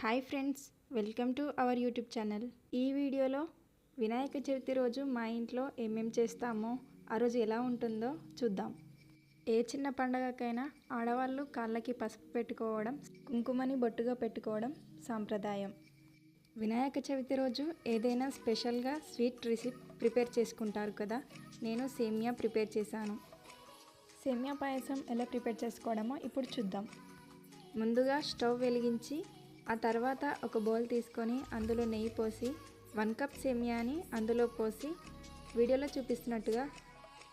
Hi friends, welcome to our YouTube channel. ఈ వీడియోలో వినాయక చవితి రోజు మా ఇంట్లో ఏమేం చేస్తామో ఆ రోజు ఎలా ఉంటుందో చూద్దాం. ఏ చిన్న పండగకైనా ఆడవాళ్ళు కాళ్ళకి పసుపు పెట్టుకోవడం, కుంకుమని బొట్టుగా పెట్టుకోవడం సాంప్రదాయం. వినాయక చవితి రోజు ఏదైనా స్పెషల్గా స్వీట్ రెసిపీ ప్రిపేర్ చేసుకుంటారు కదా. నేను సేమియా ప్రిపేర్ చేశాను. సేమియా పాయసం ఎలా ప్రిపేర్ చేసుకోవడమో ఇప్పుడు చూద్దాం. ముందుగా స్టవ్ వెలిగించి ఆ తర్వాత ఒక బౌల్ తీసుకొని అందులో నెయ్యి పోసి 1 కప్ సేమియాని అందులో పోసి వీడియోలో చూపిస్తున్నట్టుగా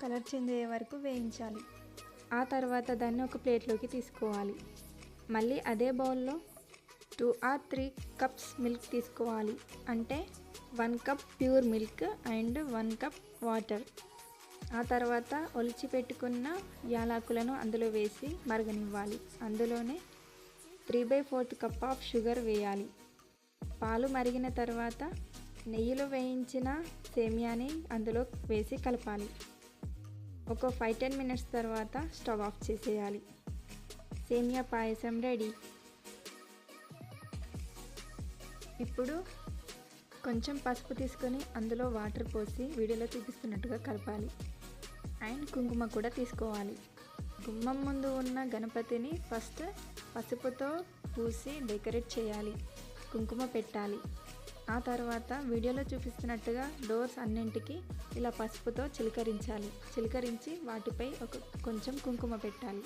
కలర్ చేంజ్ అయ్యే వరకు వేయించాలి. ఆ తర్వాత దాన్ని ఒక ప్లేట్లోకి తీసుకోవాలి. మళ్ళీ అదే బౌల్లో 2 or 3 కప్స్ మిల్క్ తీసుకోవాలి. అంటే 1 cup pure milk and 1 cup water. ఆ తర్వాత ఒలిచి పెట్టుకున్న యాలకులను అందులో వేసి మరగనివ్వాలి. అందులోనే 3/4 కప్ ఆఫ్ షుగర్ వేయాలి. పాలు మరిగిన తర్వాత నెయ్యిలో వేయించిన సేమియాని అందులో వేసి కలపాలి. ఒక 5-10 మినిట్స్ తర్వాత స్టవ్ ఆఫ్ చేసేయాలి. సేమియా పాయసం రెడీ. ఇప్పుడు కొంచెం పసుపు తీసుకొని అందులో వాటర్ పోసి వీడియోలో చూపిస్తున్నట్టుగా కలపాలి. అండ్ కుంకుమ కూడా తీసుకోవాలి. గుమ్మం ముందు ఉన్న గణపతిని ఫస్ట్ పసుపుతో పూసి డెకరేట్ చేయాలి. కుంకుమ పెట్టాలి. ఆ తర్వాత వీడియోలో చూపిస్తున్నట్టుగా డోర్స్ అన్నింటికి ఇలా పసుపుతో చిలకరించి వాటిపై కొంచెం కుంకుమ పెట్టాలి.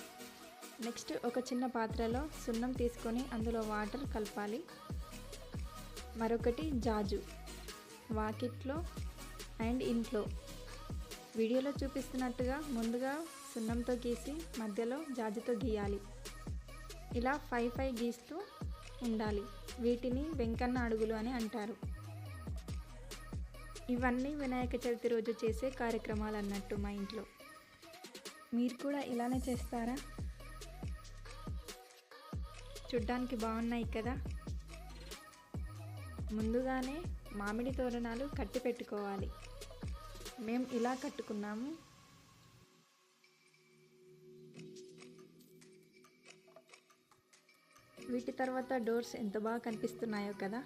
నెక్స్ట్ ఒక చిన్న పాత్రలో సున్నం తీసుకొని అందులో వాటర్ కలపాలి. మరొకటి జాజు, వాకిట్లో అండ్ ఇంట్లో వీడియోలో చూపిస్తున్నట్టుగా ముందుగా సున్నంతో గీసి మధ్యలో జాజుతో గీయాలి. ఇలా 5 గీస్తూ ఉండాలి. వీటిని వెంకన్న అడుగులు అని అంటారు. ఇవన్నీ వినాయక చవితి రోజు చేసే కార్యక్రమాలు అన్నట్టు మా ఇంట్లో. మీరు కూడా ఇలానే చేస్తారా? చూడ్డానికి బాగున్నాయి కదా. ముందుగానే మామిడి తోరణాలు కట్టి పెట్టుకోవాలి. మేము ఇలా కట్టుకున్నాము. వీటి తర్వాత డోర్స్ ఎంత బాగా కనిపిస్తున్నాయో కదా.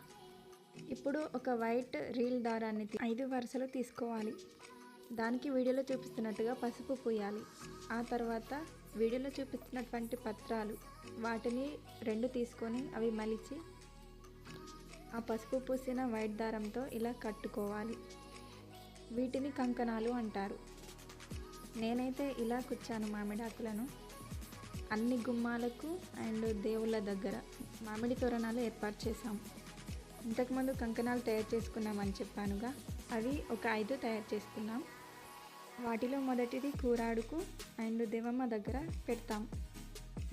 ఇప్పుడు ఒక వైట్ రీల్ దారాన్ని 5 వరుసలు తీసుకోవాలి. దానికి వీడియోలో చూపిస్తున్నట్టుగా పసుపు పూయాలి. ఆ తర్వాత వీడియోలో చూపిస్తున్నటువంటి పత్రాలు వాటిని 2 తీసుకొని అవి మలిచి ఆ పసుపు పూసిన వైట్ దారంతో ఇలా కట్టుకోవాలి. వీటిని కంకణాలు అంటారు. నేనైతే ఇలా కుచ్చాను మామిడాకులను. అన్ని గుమ్మాలకు అండ్ దేవుళ్ళ దగ్గర మామిడి తోరణాలు ఏర్పాటు చేశాం. ఇంతకుముందు కంకణాలు తయారు చేసుకున్నామని చెప్పానుగా, అవి ఒక 5 తయారు చేసుకున్నాం. వాటిలో మొదటిది కూరాడుకు అండ్ దేవమ్మ దగ్గర పెడతాం.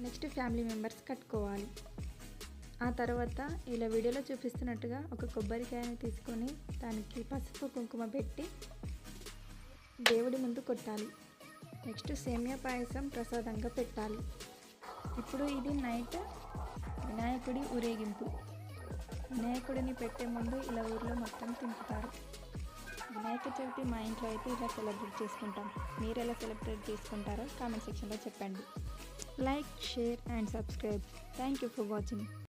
నెక్స్ట్ ఫ్యామిలీ మెంబర్స్ కట్టుకోవాలి. ఆ తర్వాత ఇలా వీడియోలో చూపిస్తున్నట్టుగా ఒక కొబ్బరికాయని తీసుకొని దానికి పసుపు కుంకుమ పెట్టి దేవుడి ముందు కొట్టాలి. నెక్స్ట్ సేమియా పాయసం ప్రసాదంగా పెట్టాలి. ఇప్పుడు ఇది నైట్ వినాయకుడి ఊరేగింపు. వినాయకుడిని పెట్టే ముందు ఇలా ఊర్లో మొత్తం తింపుతారు. వినాయక చవితి మా ఇంట్లో అయితే ఇలా సెలబ్రేట్ చేసుకుంటాం. మీరు ఎలా సెలబ్రేట్ చేసుకుంటారో కామెంట్ సెక్షన్లో చెప్పండి. Like, share and subscribe. Thank you for watching.